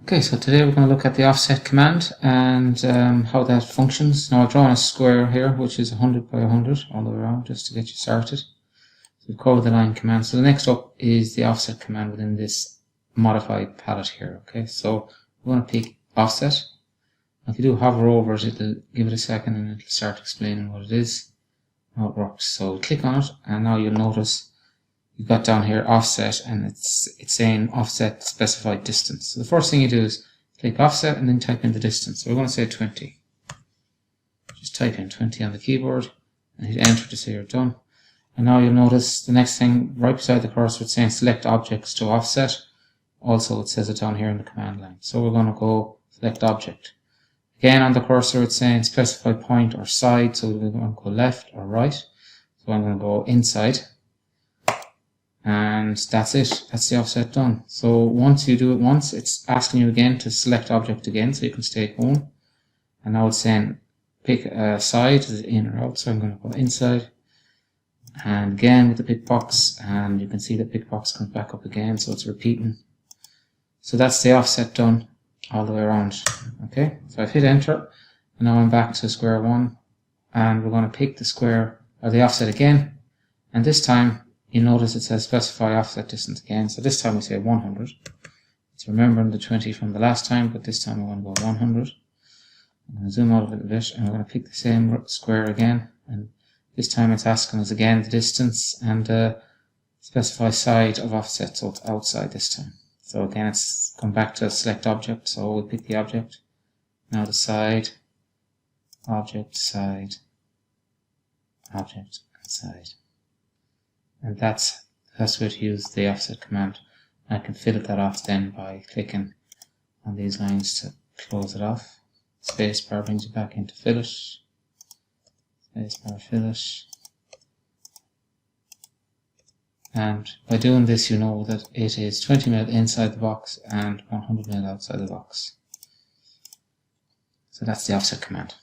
Okay, so today we're going to look at the offset command and how that functions. Now I've drawn a square here which is 100 by 100 all the way around just to get you started. So we've covered the line command. So the next up is the offset command within this modified palette here. Okay, so we're going to pick offset. Now if you do hover over it, it'll give it a second and it'll start explaining what it is, how it works. So click on it and now you'll notice you've got down here offset and it's saying offset specified distance. So the first thing you do is click offset and then type in the distance. So we're going to say 20. Just type in 20 on the keyboard and hit enter to say you're done. And now you'll notice the next thing right beside the cursor it's saying select objects to offset. Also it says it down here in the command line. So we're going to go select object. Again on the cursor it's saying specify point or side, so we're going to go left or right. So I'm going to go inside. And that's it. That's the offset done. So once you do it once, it's asking you again to select object again, so you can stay home. And now it's saying pick a side, is it in or out? So I'm going to go inside. And again with the pick box, and you can see the pick box comes back up again, so it's repeating. So that's the offset done all the way around. Okay, so I've hit enter, and now I'm back to square one, and we're going to pick the square or the offset again, and this time you notice it says specify offset distance again. So this time we say 100. It's remembering the 20 from the last time, but this time we're going to go 100. I'm going to zoom out a little bit and we're going to pick the same square again. And this time it's asking us again the distance and specify side of offset, so it's outside this time. So again it's come back to select object, so we pick the object. Now the side, object, side, object, and side. And that's the best way to use the offset command. I can fillet that off then by clicking on these lines to close it off. Spacebar brings you back into fillet. Spacebar fillet. And by doing this you know that it is 20mm inside the box and 100mm outside the box. So that's the offset command.